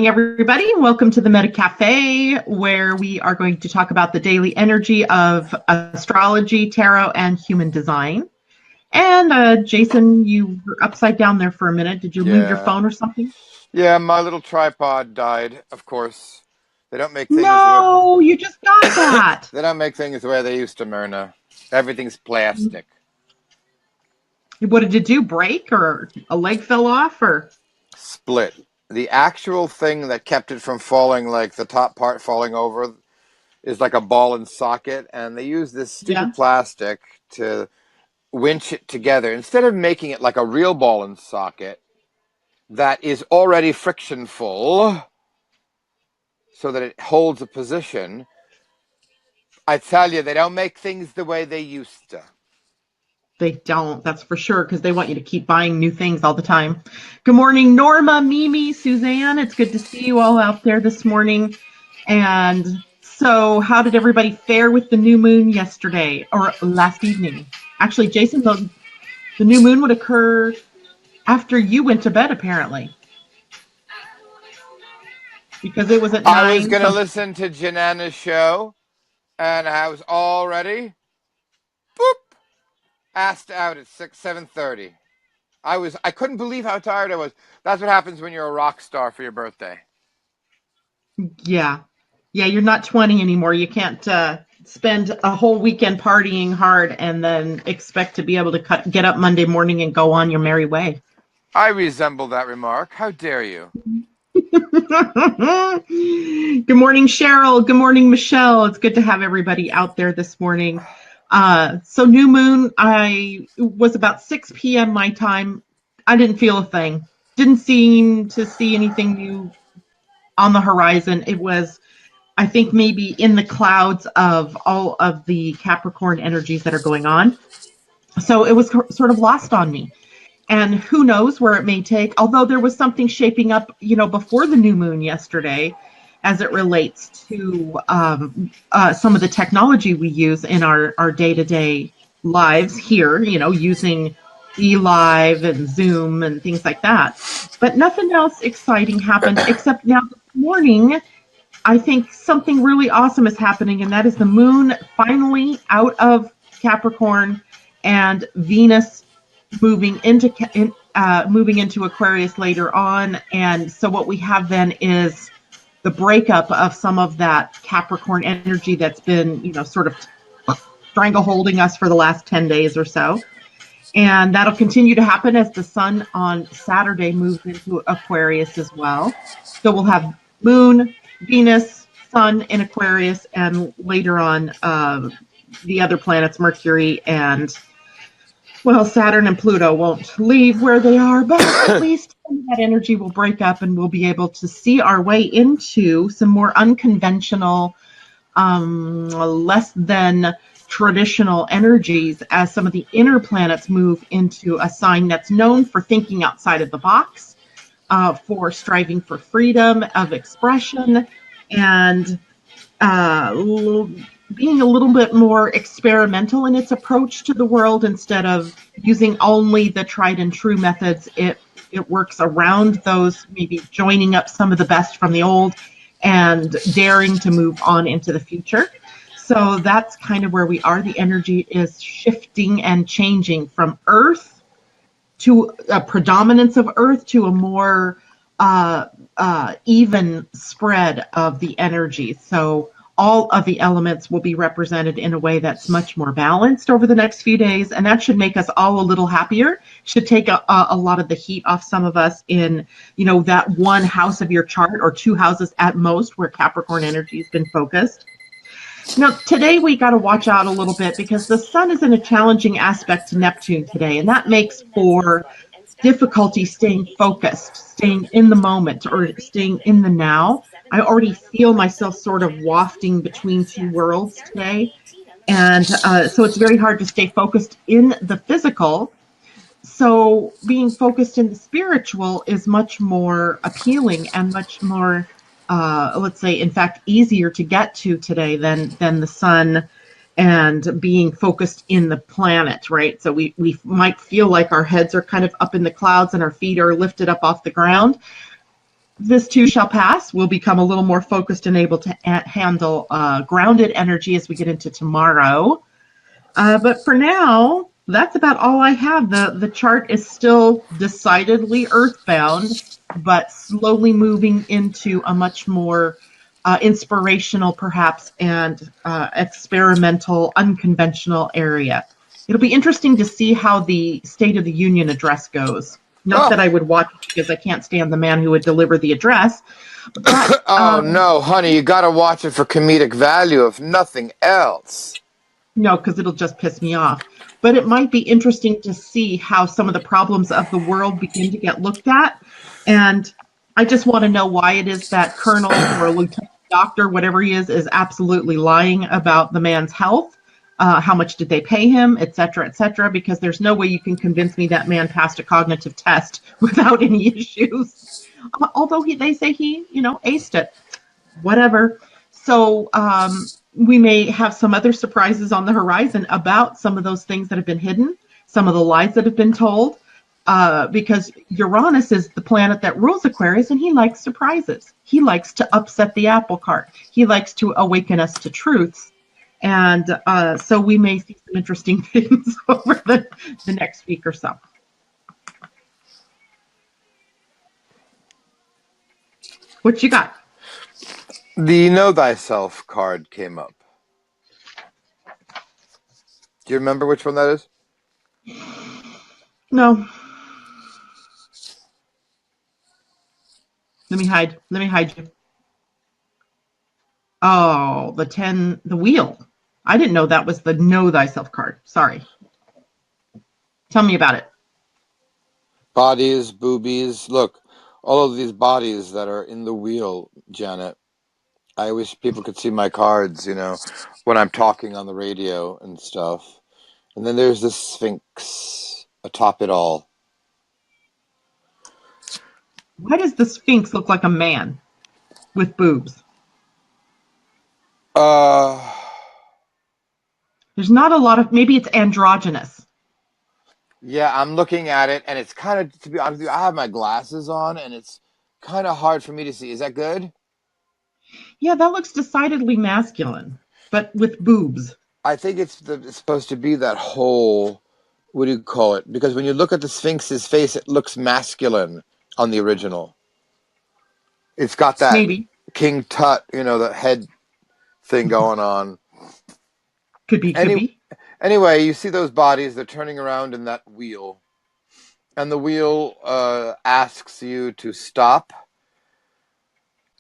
everybody, and welcome to the Meta Cafe, where we are going to talk about the daily energy of astrology, tarot, and human design. And Jason, you were upside down there for a minute. Did you lose your Yeah. phone or something? Yeah, my little tripod died, of course. They don't make things the way No, you just got that. they don't make things the way they used to, Myrna. Everything's plastic. What did it do? Break or a leg fell off or? Split. The actual thing that kept it from falling, like the top part falling over, is like a ball and socket, and they use this Yeah. stupid plastic to winch it together. Instead of making it like a real ball and socket that is already friction full so that it holds a position, I tell you, they don't make things the way they used to. They don't, that's for sure, because they want you to keep buying new things all the time. Good morning, Norma, Mimi, Suzanne. It's good to see you all out there this morning. And so, how did everybody fare with the new moon yesterday or last evening? Actually, Jason, the new moon would occur after you went to bed, apparently, because it was at I was 9 going to something. listen to Janana's show, and I was already, boop, asked out at 7:30. I couldn't believe how tired I was. That's what happens when you're a rock star for your birthday. Yeah. Yeah, you're not 20 anymore. You can't spend a whole weekend partying hard and then expect to be able to get up Monday morning and go on your merry way. I resemble that remark. How dare you? Good morning, Cheryl. Good morning, Michelle. It's good to have everybody out there this morning. So new moon, I was about 6 p.m. my time. I didn't feel a thing. Didn't seem to see anything new on the horizon. It was, I think, maybe in the clouds of all of the Capricorn energies that are going on. So it was sort of lost on me. And who knows where it may take, although there was something shaping up, before the new moon yesterday as it relates to some of the technology we use in our day-to-day lives here, using eLive and Zoom and things like that. But nothing else exciting happened except now this morning, I think something really awesome is happening, and that is the moon finally out of Capricorn and Venus moving into Aquarius later on. And so what we have then is the breakup of some of that Capricorn energy that's been, sort of strangleholding us for the last 10 days or so. And that'll continue to happen as the sun on Saturday moves into Aquarius as well. So we'll have moon, Venus, sun in Aquarius, and later on the other planets, Mercury and, well, Saturn and Pluto won't leave where they are, but at least that energy will break up and we'll be able to see our way into some more unconventional, less than traditional energies as some of the inner planets move into a sign that's known for thinking outside of the box, for striving for freedom of expression, and being a little bit more experimental in its approach to the world instead of using only the tried and true methods. It works around those, maybe joining up some of the best from the old and daring to move on into the future. So that's kind of where we are. The energy is shifting and changing from Earth to a predominance of Earth to a more even spread of the energy. So all of the elements will be represented in a way that's much more balanced over the next few days. And that should make us all a little happier, should take a lot of the heat off some of us in, that one house of your chart or two houses at most where Capricorn energy has been focused. Now, today we got to watch out a little bit because the sun is in a challenging aspect to Neptune today, and that makes for difficulty staying focused, staying in the moment, or staying in the now. I already feel myself sort of wafting between two worlds today, and so it's very hard to stay focused in the physical. So being focused in the spiritual is much more appealing and much more, let's say, in fact, easier to get to today than the sun and being focused in the planet, right? So we might feel like our heads are kind of up in the clouds and our feet are lifted up off the ground. This too shall pass. We'll become a little more focused and able to handle grounded energy as we get into tomorrow. But for now, that's about all I have. The chart is still decidedly earthbound, but slowly moving into a much more inspirational, perhaps, and experimental, unconventional area. It'll be interesting to see how the State of the Union address goes. Not that Oh, I would watch it because I can't stand the man who would deliver the address, but oh no, honey, you gotta watch it for comedic value, if nothing else. no, because it'll just piss me off. But it might be interesting to see how some of the problems of the world begin to get looked at. And I just want to know why it is that colonel or lieutenant doctor, whatever he is absolutely lying about the man's health. How much did they pay him, et cetera, because there's no way you can convince me that man passed a cognitive test without any issues. Although they say he, aced it. Whatever. So we may have some other surprises on the horizon about some of those things that have been hidden, some of the lies that have been told, because Uranus is the planet that rules Aquarius, and he likes surprises. He likes to upset the apple cart. He likes to awaken us to truths. And so we may see some interesting things over the next week or so. What you got? The Know Thyself card came up. Do you remember which one that is? No. Let me hide. Let me hide you. Oh, the wheel. I didn't know that was the Know Thyself card. Sorry. Tell me about it. Bodies, boobies. Look, all of these bodies that are in the wheel, Janet. I wish people could see my cards, when I'm talking on the radio and stuff. And then there's the Sphinx atop it all. Why does the Sphinx look like a man with boobs? Uh, There's not a lot of, maybe it's androgynous. yeah, I'm looking at it, and it's kind of, to be honest with you, I have my glasses on, and it's kind of hard for me to see. Is that good? Yeah, that looks decidedly masculine, but with boobs. I think it's supposed to be that whole, what do you call it? Because when you look at the Sphinx's face, it looks masculine on the original. It's got that Maybe. King Tut, the head thing going on. Could be, could Any, be. anyway, you see those bodies, they're turning around in that wheel. And the wheel asks you to stop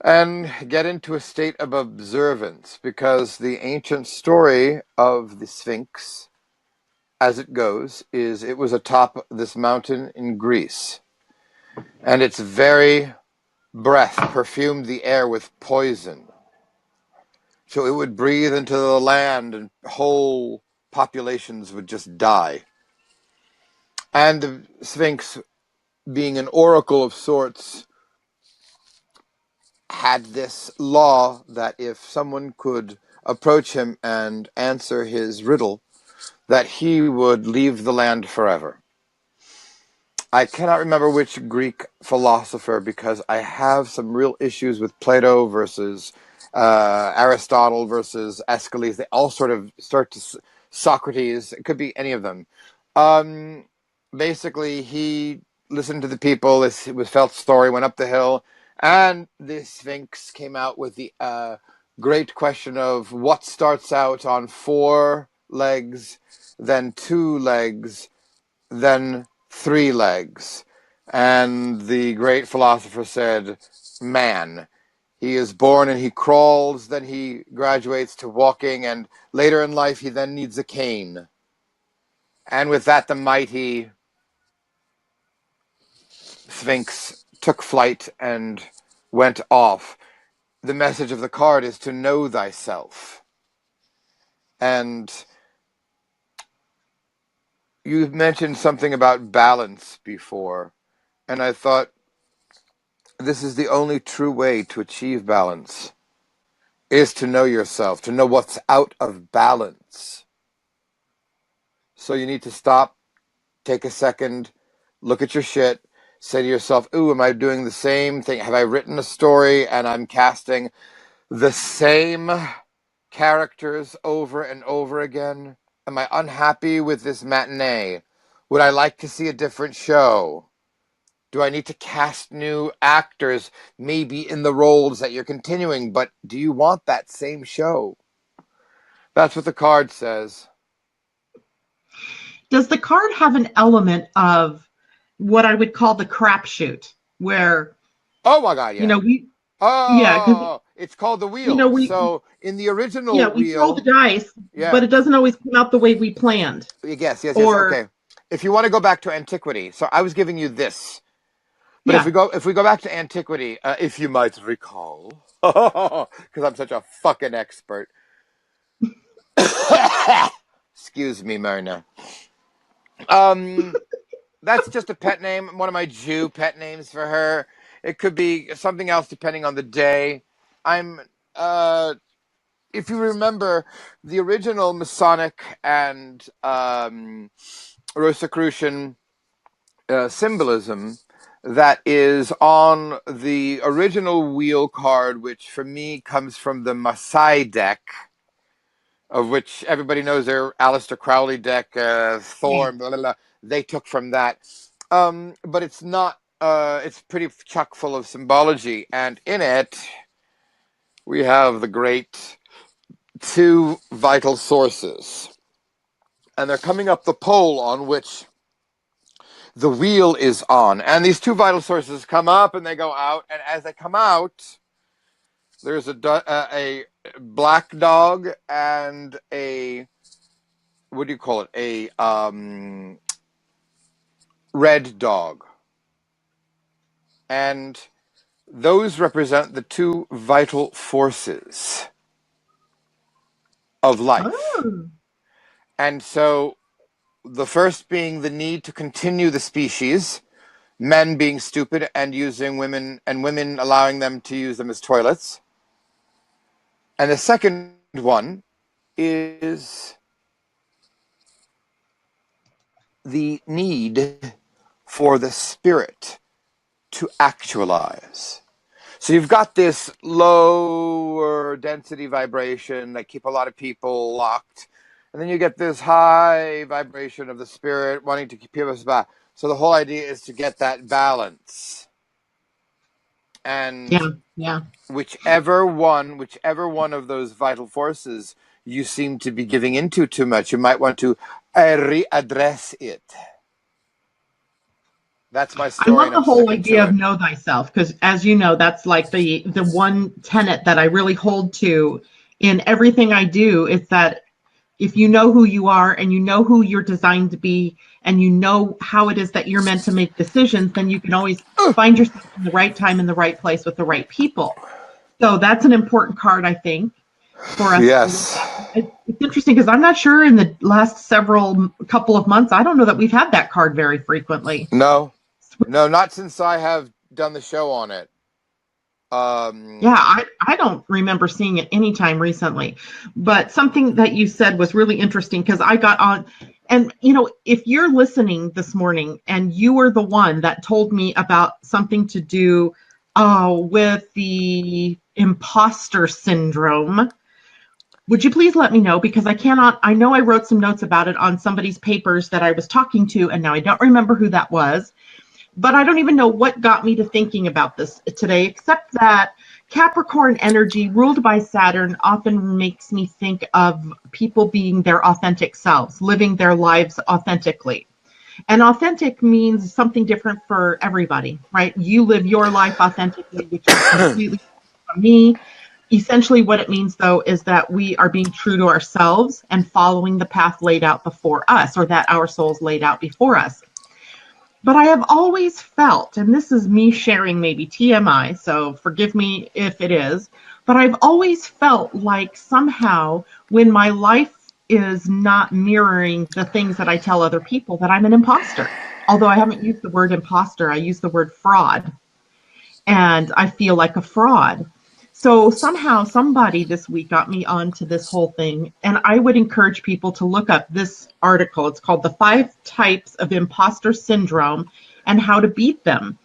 and get into a state of observance, because the ancient story of the Sphinx, as it goes, is it was atop this mountain in Greece. And its very breath perfumed the air with poison. So it would breathe into the land and whole populations would just die. And the Sphinx, being an oracle of sorts, had this law that if someone could approach him and answer his riddle, that he would leave the land forever. I cannot remember which Greek philosopher, because I have some real issues with Plato versus Aristotle versus Aeschylus. They all sort of start to Socrates. It could be any of them. Basically, he listened to the people. It was felt story, went up the hill, and the Sphinx came out with the great question of what starts out on 4 legs, then 2 legs, then 3 legs. And the great philosopher said, man. He is born and he crawls, then he graduates to walking, and later in life he then needs a cane. And with that, the mighty Sphinx took flight and went off. The message of the card is to know thyself. And you mentioned something about balance before, and I thought this is the only true way to achieve balance, is to know yourself, to know what's out of balance. So you need to stop, take a second, look at your shit, say to yourself, ooh, am I doing the same thing? Have I written a story and I'm casting the same characters over and over again? Am I unhappy with this matinee? Would I like to see a different show? Do I need to cast new actors, maybe in the roles that you're continuing, but do you want that same show? That's what the card says. Does the card have an element of what I would call the crapshoot, where, Oh my God, you yeah. know, because, Oh, it's called the wheel. So in the original we throw the wheel, dice, yeah. but it doesn't always come out the way we planned. Yes. Or, Okay. If you want to go back to antiquity, so I was giving you this, but yeah. if we go back to antiquity, if you might recall, because I'm such a fucking expert. Excuse me, Myrna. That's just a pet name, one of my Jew pet names for her. It could be something else depending on the day. If you remember the original Masonic and Rosicrucian symbolism that is on the original wheel card, which for me comes from the Masai deck, of which everybody knows their Aleister Crowley deck, Thor, blah, blah, blah. They took from that. But it's not, it's pretty chock full of symbology. And in it, we have the great two vital sources. And they're coming up the pole on which the wheel is on. And these two vital sources come up and they go out. And as they come out, there's a black dog and a, what do you call it? A red dog. And those represent the two vital forces of life. Oh. And so the first being the need to continue the species, men being stupid and using women, and women allowing them to use them as toilets. And the second one is the need for the spirit to actualize. So you've got this lower density vibration that keep a lot of people locked. And then you get this high vibration of the spirit wanting to keep us back. So the whole idea is to get that balance. And Yeah. whichever one of those vital forces you seem to be giving into too much, you might want to readdress it. That's my I story, love and the I'm whole sticking idea to of it. know thyself, because as you know, that's like the one tenet that I really hold to in everything I do, is that if you know who you are and you know who you're designed to be and you know how it is that you're meant to make decisions, then you can always find yourself in the right time in the right place with the right people. So that's an important card, I think, for us to look Yes. at. It's interesting because I'm not sure in the last couple of months, I don't know that we've had that card very frequently. No, not since I have done the show on it. Yeah, I don't remember seeing it anytime recently. But something that you said was really interesting because I got on, and if you're listening this morning and you were the one that told me about something to do with the imposter syndrome, would you please let me know? Because I know I wrote some notes about it on somebody's papers that I was talking to, and now I don't remember who that was. But I don't even know what got me to thinking about this today, except that Capricorn energy ruled by Saturn often makes me think of people being their authentic selves, living their lives authentically. And authentic means something different for everybody, right? You live your life authentically, which is completely different from me. Essentially, what it means, though, is that we are being true to ourselves and following the path laid out before us, or that our souls laid out before us. But I have always felt, and this is me sharing maybe TMI, so forgive me if it is, but I've always felt like somehow when my life is not mirroring the things that I tell other people, that I'm an imposter. Although I haven't used the word imposter, I use the word fraud. And I feel like a fraud. So somehow somebody this week got me onto this whole thing. And I would encourage people to look up this article. It's called The 5 Types of Imposter Syndrome. and how to beat them.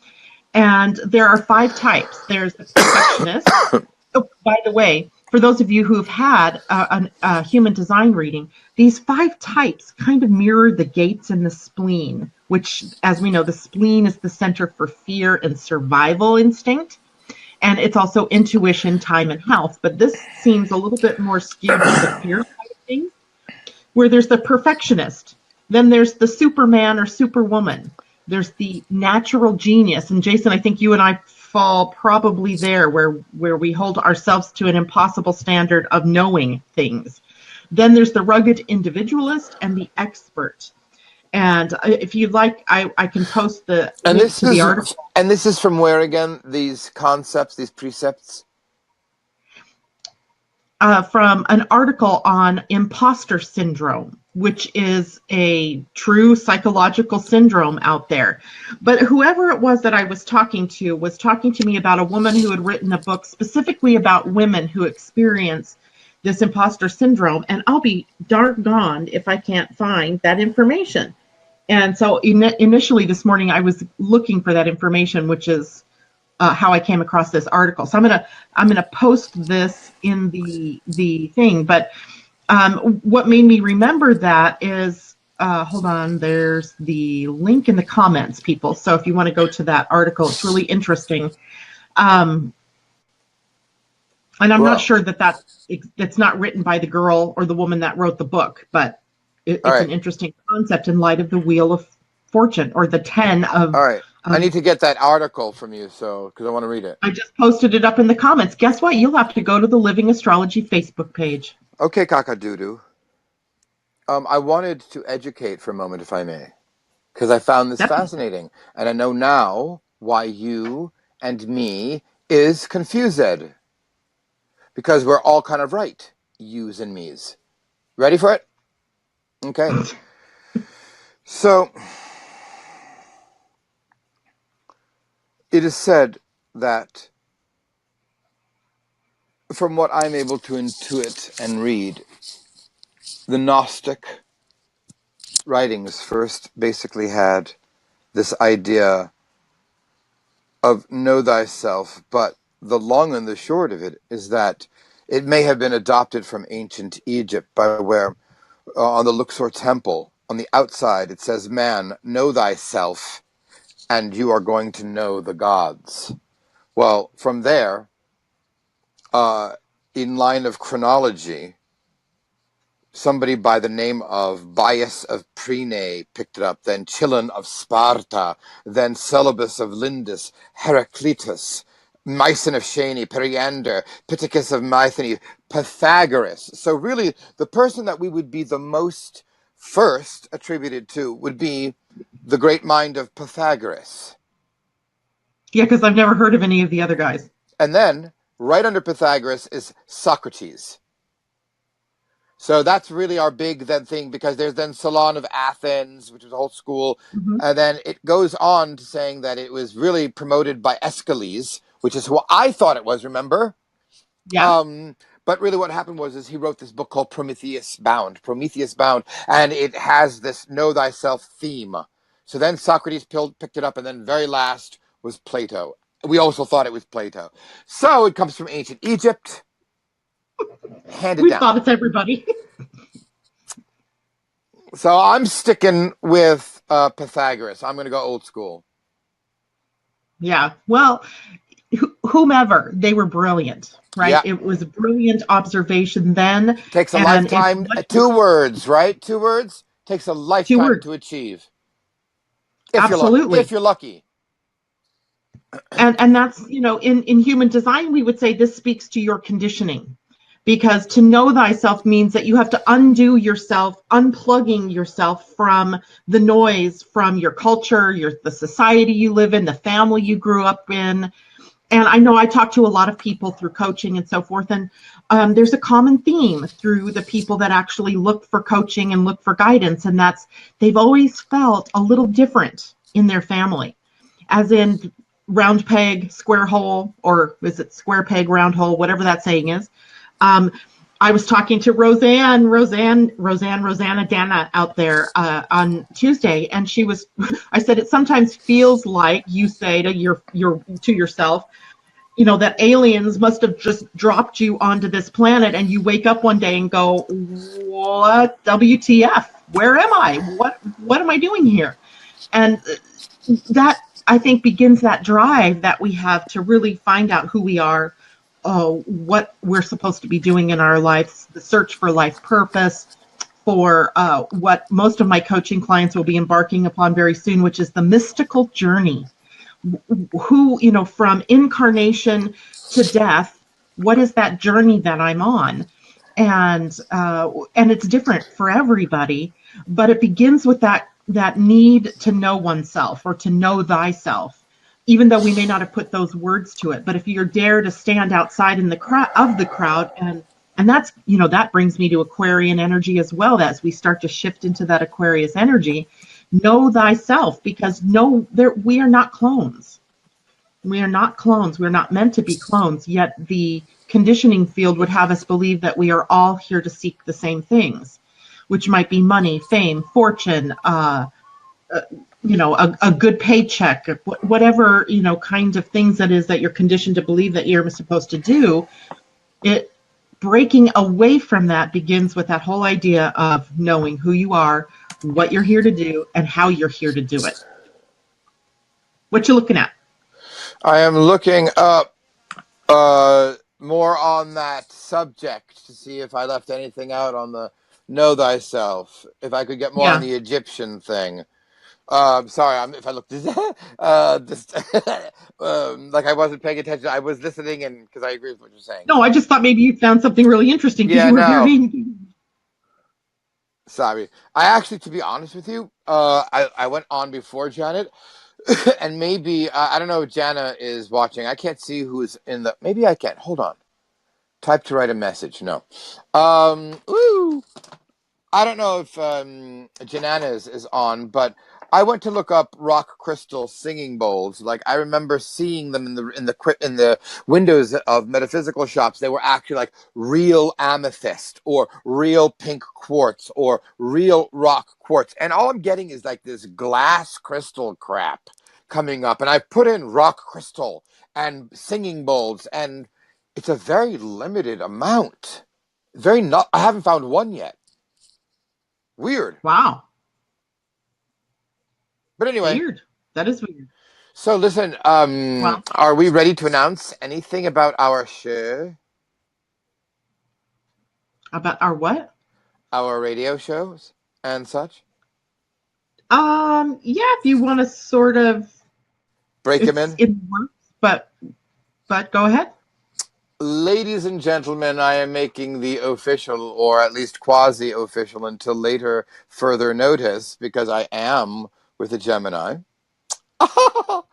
And there are 5 types. There's the perfectionist. Oh, by the way, for those of you who've had a human design reading, these 5 types kind of mirror the gates in the spleen, which, as we know, the spleen is the center for fear and survival instinct. And it's also intuition, time, and health. But this seems a little bit more skewed to the fear side of things, where there's the perfectionist. Then there's the Superman or Superwoman. There's the natural genius. And Jason, I think you and I fall probably there, where we hold ourselves to an impossible standard of knowing things. Then there's the rugged individualist and the expert. And if you'd like, I can post the link to the article. And this is from where again, these concepts, these precepts? From an article on imposter syndrome, which is a true psychological syndrome out there. But whoever it was that I was talking to me about a woman who had written a book specifically about women who experience this imposter syndrome. And I'll be doggone if I can't find that information. And so initially this morning, I was looking for that information, which is how I came across this article. So I'm gonna post this in the thing. But what made me remember that is, hold on, there's the link in the comments, people. So if you want to go to that article, it's really interesting. And I'm not sure that's not written by the girl or the woman that wrote the book, but it's an interesting concept in light of the Wheel of Fortune, or the 10 of... All right. I need to get that article from you, because I want to read it. I just posted it up in the comments. Guess what? You'll have to go to the Living Astrology Facebook page. Okay, Kakadudu. I wanted to educate for a moment, if I may, because I found this fascinating. And I know now why you and me is confused. Because we're all kind of right, yous and me's. Ready for it? Okay. So... it is said that, from what I'm able to intuit and read, the Gnostic writings first basically had this idea of know thyself, but the long and the short of it is that it may have been adopted from ancient Egypt, by where on the Luxor temple, on the outside, it says, man, know thyself, and you are going to know the gods. Well, from there, in line of chronology, somebody by the name of Bias of Prene picked it up, then Chilon of Sparta, then Celebus of Lindus, Heraclitus, Mycen of Shani, Periander, Pittacus of Mythony, Pythagoras. So really, the person that we would be the most first attributed to would be the great mind of Pythagoras. Yeah, because I've never heard of any of the other guys. And then, right under Pythagoras is Socrates. So that's really our big then thing, because there's then Solon of Athens, which was a whole school. Mm-hmm. And then it goes on to saying that it was really promoted by Aeschylus, which is who I thought it was, remember? Yeah. But really what happened was he wrote this book called Prometheus Bound, and it has this know thyself theme. So then Socrates picked it up, and then very last was Plato. We also thought it was Plato. So it comes from ancient Egypt. Handed we down. Thought it's everybody. So I'm sticking with Pythagoras. I'm going to go old school. Yeah. Well, whomever, they were brilliant, right? Yeah. It was a brilliant observation then. Takes a lifetime. 2 words, right? 2 words. Takes a lifetime to achieve. Absolutely. If you're lucky. And that's, in human design, we would say this speaks to your conditioning. Because to know thyself means that you have to undo yourself, unplugging yourself from the noise, from your culture, the society you live in, the family you grew up in. And I know I talk to a lot of people through coaching and so forth, and there's a common theme through the people that actually look for coaching and look for guidance, and that's they've always felt a little different in their family, as in round peg, square hole, or is it square peg, round hole, whatever that saying is. I was talking to Rosanna Dana out there on Tuesday, and she was. I said it sometimes feels like you say to yourself, that aliens must have just dropped you onto this planet, and you wake up one day and go, "What? WTF? Where am I? What am I doing here?" And that, I think, begins that drive that we have to really find out who we are, what we're supposed to be doing in our lives, the search for life purpose, for what most of my coaching clients will be embarking upon very soon, which is the mystical journey. Who, from incarnation to death, what is that journey that I'm on? And it's different for everybody, but it begins with that need to know oneself, or to know thyself, even though we may not have put those words to it. But if you're dare to stand outside in the crowd, and that's, that brings me to Aquarian energy as well, as we start to shift into that Aquarius energy. Know thyself, because we are not clones. We are not clones. We're not meant to be clones, yet the conditioning field would have us believe that we are all here to seek the same things, which might be money, fame, fortune, a good paycheck, whatever, kind of things that is that you're conditioned to believe that you're supposed to do. It breaking away from that begins with that whole idea of knowing who you are, what you're here to do, and how you're here to do it. What you looking at? I am looking up more on that subject to see if I left anything out on the know thyself. If I could get more on the Egyptian thing. Sorry, if I looked just like I wasn't paying attention. I was listening, and because I agree with what you're saying. No, I just thought maybe you found something really interesting because you were hearing. Sorry, I actually, to be honest with you, I went on before Janet. And maybe, I don't know if Jana is watching. I can't see who's in the... Maybe I can. Hold on. Type to write a message. No. I don't know if Janana is on, but I went to look up rock crystal singing bowls. Like, I remember seeing them in the windows of metaphysical shops. They were actually like real amethyst or real pink quartz or real rock quartz. And all I'm getting is like this glass crystal crap coming up. And I put in rock crystal and singing bowls, and it's a very limited amount. I haven't found one yet. Weird. Wow. But anyway. Weird. That is weird. So listen, are we ready to announce anything about our show? About our what? Our radio shows and such? Yeah, if you want to sort of break them in. It works, but go ahead. Ladies and gentlemen, I am making the official, or at least quasi-official until later further notice, because I am with a Gemini.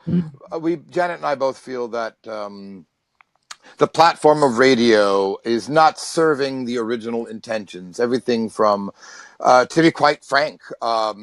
Janet and I both feel that the platform of radio is not serving the original intentions. Everything from, to be quite frank,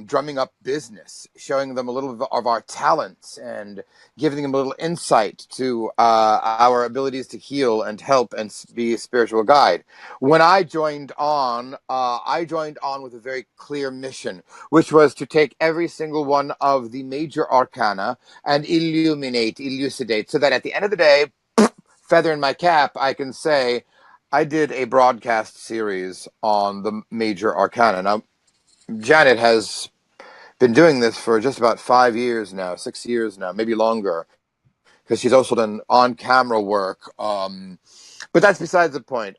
drumming up business, showing them a little of our talents, and giving them a little insight to our abilities to heal and help and be a spiritual guide. When I joined on with a very clear mission, which was to take every single one of the major arcana and elucidate, so that at the end of the day, feather in my cap, I can say I did a broadcast series on the major arcana. Now, Janet has been doing this for just about 5 years now, 6 years now, maybe longer, because she's also done on-camera work. But that's besides the point.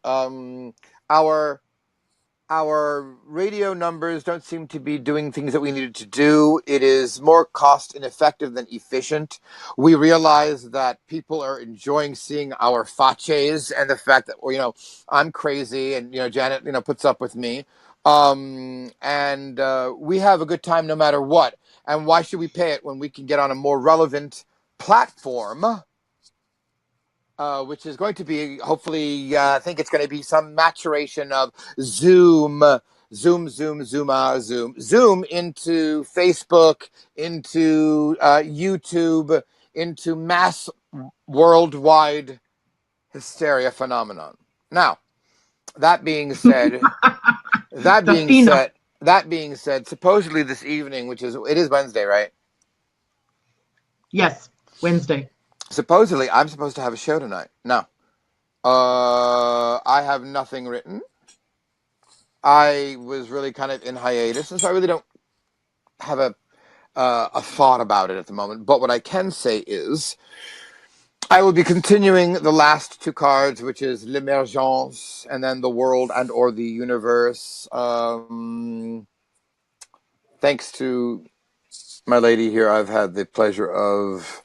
Our radio numbers don't seem to be doing things that we needed to do. It is more cost ineffective than efficient. We realize that people are enjoying seeing our faces, and the fact that, I'm crazy, and, Janet, puts up with me. And we have a good time no matter what. And why should we pay it when we can get on a more relevant platform? Which is going to be, hopefully, I think it's going to be some maturation of Zoom into Facebook, into YouTube, into mass worldwide hysteria phenomenon. Now, That being said, that The being phenom. said, that being said, supposedly this evening, it is Wednesday, right? Yes, Wednesday. Supposedly, I'm supposed to have a show tonight. No, I have nothing written. I was really kind of in hiatus, and so I really don't have a thought about it at the moment. But what I can say is, I will be continuing the last two cards, which is l'emergence and then the world and or the universe. Thanks to my lady here, I've had the pleasure of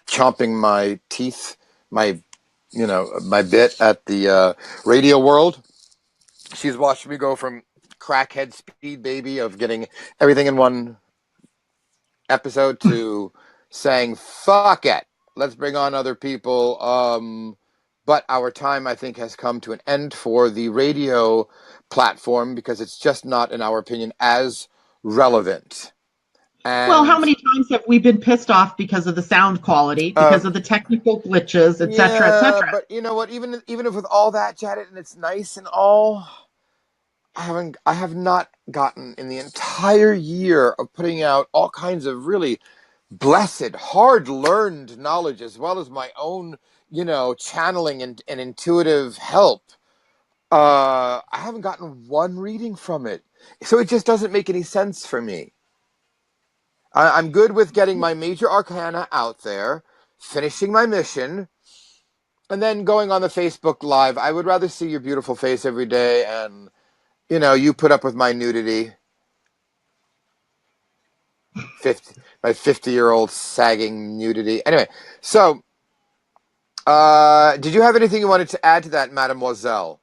chomping my teeth, my bit at the radio world. She's watched me go from crackhead speed baby of getting everything in one episode to saying, fuck it, let's bring on other people. But our time, I think, has come to an end for the radio platform because it's just not, in our opinion, as relevant. Well, how And many times have we been pissed off because of the sound quality, because of the technical glitches, et cetera, et yeah, cetera? but you know what? Even if with all that, Janet, and it's nice and all, I have not gotten in the entire year of putting out all kinds of really blessed, hard-learned knowledge, as well as my own, channeling and intuitive help. I haven't gotten one reading from it, so it just doesn't make any sense for me. I'm good with getting my major arcana out there, finishing my mission, and then going on the Facebook Live. I would rather see your beautiful face every day, and you put up with my nudity. My 50-year-old sagging nudity. Anyway, so did you have anything you wanted to add to that, Mademoiselle?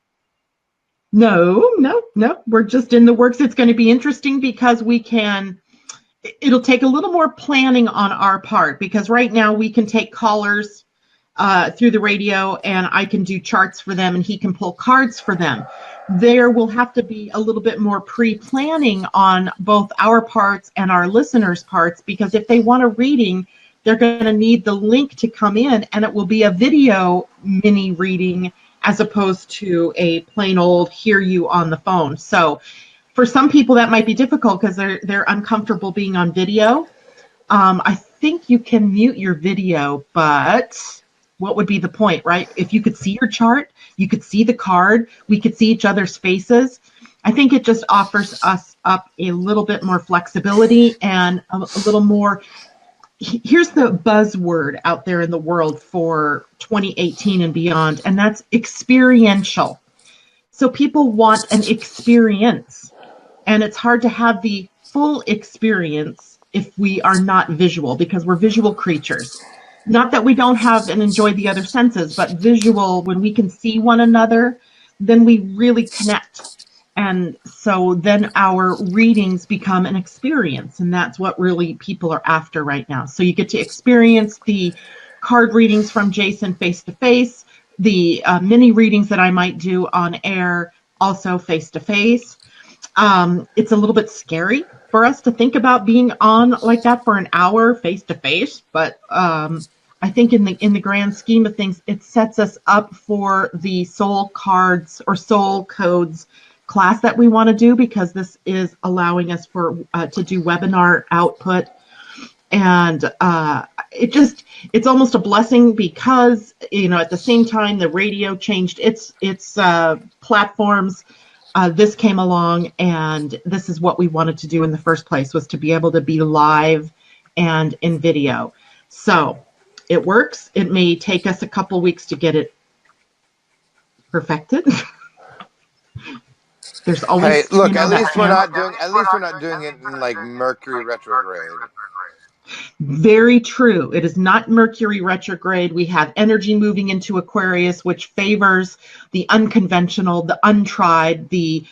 No. We're just in the works. It's going to be interesting because it'll take a little more planning on our part, because right now we can take callers through the radio and I can do charts for them and he can pull cards for them. There will have to be a little bit more pre-planning on both our parts and our listeners' parts, because if they want a reading, they're going to need the link to come in, and it will be a video mini reading as opposed to a plain old hear you on the phone. So for some people that might be difficult because they're uncomfortable being on video. I think you can mute your video, but what would be the point, right? If you could see your chart, you could see the card, we could see each other's faces. I think it just offers us up a little bit more flexibility and a little more. Here's the buzzword out there in the world for 2018 and beyond, and that's experiential. So people want an experience, and it's hard to have the full experience if we are not visual, because we're visual creatures. Not that we don't have and enjoy the other senses, but visual, when we can see one another, then we really connect. And so then our readings become an experience, and that's what really people are after right now. So you get to experience the card readings from Jason face to face, the mini readings that I might do on air, also face to face. It's a little bit scary for us to think about being on like that for an hour face to face, but I think in the grand scheme of things, it sets us up for the soul cards or soul codes class that we want to do, because this is allowing us to do webinar output. And it's almost a blessing, because at the same time the radio changed its platforms, this came along, and this is what we wanted to do in the first place, was to be able to be live and in video. So it works. It may take us a couple weeks to get it perfected. There's always, Hey, look, that at least we're not doing it in like Mercury retrograde. Very true. It is not Mercury retrograde. We have energy moving into Aquarius, which favors the unconventional, the untried, the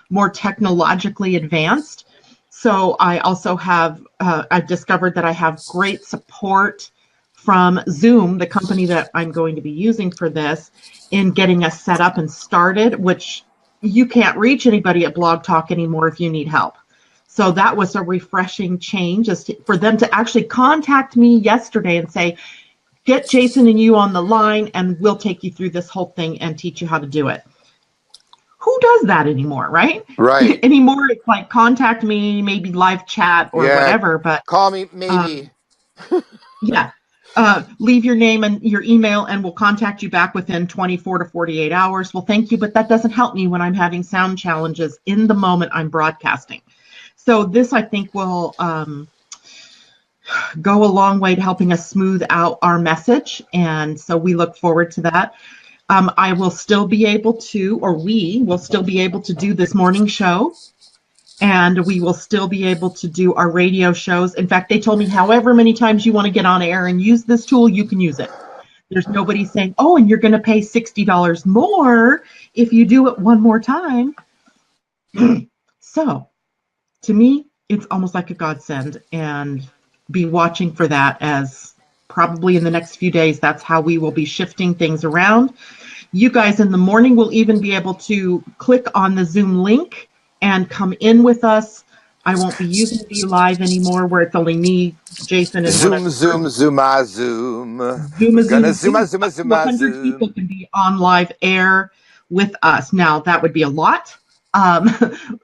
more technologically advanced. So I also have, I've discovered that I have great support from Zoom, the company that I'm going to be using for this, in getting us set up and started, which you can't reach anybody at Blog Talk anymore if you need help. So that was a refreshing change, for them to actually contact me yesterday and say, get Jason and you on the line, and we'll take you through this whole thing and teach you how to do it. Who does that anymore, right? Right. Anymore, it's like contact me, maybe live chat or whatever. But call me, maybe. Yeah. Leave your name and your email, and we'll contact you back within 24 to 48 hours. Well, thank you, but that doesn't help me when I'm having sound challenges in the moment I'm broadcasting. So this, I think, will go a long way to helping us smooth out our message. And so we look forward to that. I will still be able to, or we will still be able to do this morning show. And we will still be able to do our radio shows. In fact, they told me however many times you want to get on air and use this tool, you can use it. There's nobody saying, oh, and you're going to pay $60 more if you do it one more time. So to me, it's almost like a godsend, and be watching for that, as probably in the next few days, that's how we will be shifting things around. You guys in the morning will even be able to click on the Zoom link and come in with us. I won't be using the live anymore, where it's only me, Jason, and Zoom. Gonna Zoom. 100 people can be on live air with us. Now, that would be a lot.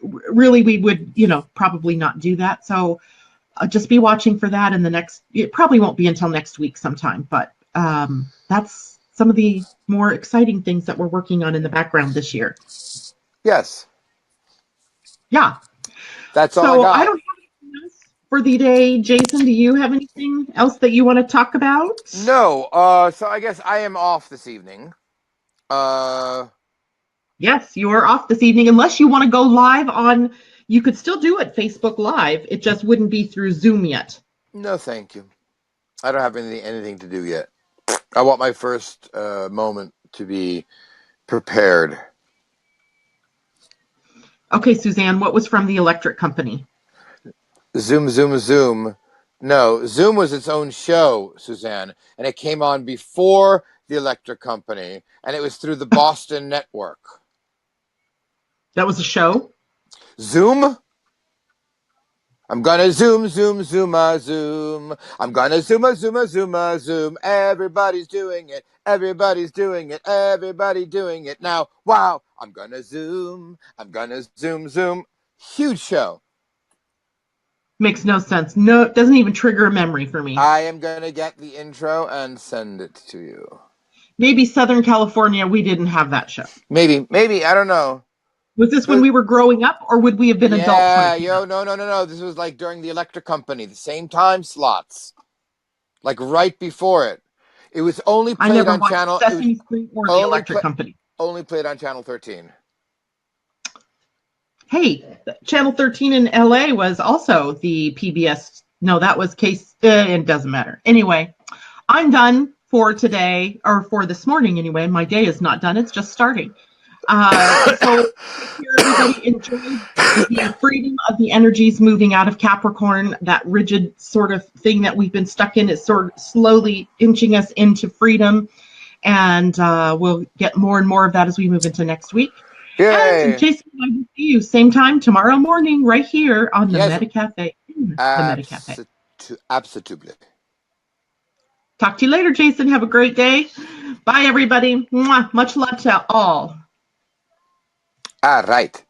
Really, we would, probably not do that. So just be watching for that in the next, it probably won't be until next week sometime, but that's some of the more exciting things that we're working on in the background this year. Yes. Yeah. That's all I got. I don't have anything else for the day. Jason, do you have anything else that you want to talk about? No. So I guess I am off this evening. Yes, you are off this evening. Unless you want to go live on, you could still do it Facebook Live. It just wouldn't be through Zoom yet. No, thank you. I don't have anything to do yet. I want my first moment to be prepared. Okay, Suzanne, what was from the electric company? Zoom. No, Zoom was its own show, Suzanne, and it came on before the electric company, and it was through the Boston network. That was a show? Zoom? I'm gonna zoom. I'm gonna zoom. Everybody's doing it. Everybody doing it now. Wow. I'm gonna zoom. Huge show. Makes no sense. No, it doesn't even trigger a memory for me. I am gonna get the intro and send it to you. Maybe Southern California, we didn't have that show. Maybe. I don't know. Was this when we were growing up, or would we have been adults? Yeah, no. This was like during the electric company, the same time slots, like right before it. It was only played on channel. Sesame Street or the electric company. Only played on channel 13. Hey, channel 13 in LA was also the PBS. No, that was case. It doesn't matter. Anyway, I'm done for today, or for this morning anyway. My day is not done. It's just starting. So everybody enjoy the freedom of the energies moving out of Capricorn. That rigid sort of thing that we've been stuck in is sort of slowly inching us into freedom. And we'll get more and more of that as we move into next week. Yay. And Jason, I will see you same time tomorrow morning right here on the Metacafe. Absolutely. Talk to you later, Jason. Have a great day. Bye, everybody. Mwah. Much love to all. All right.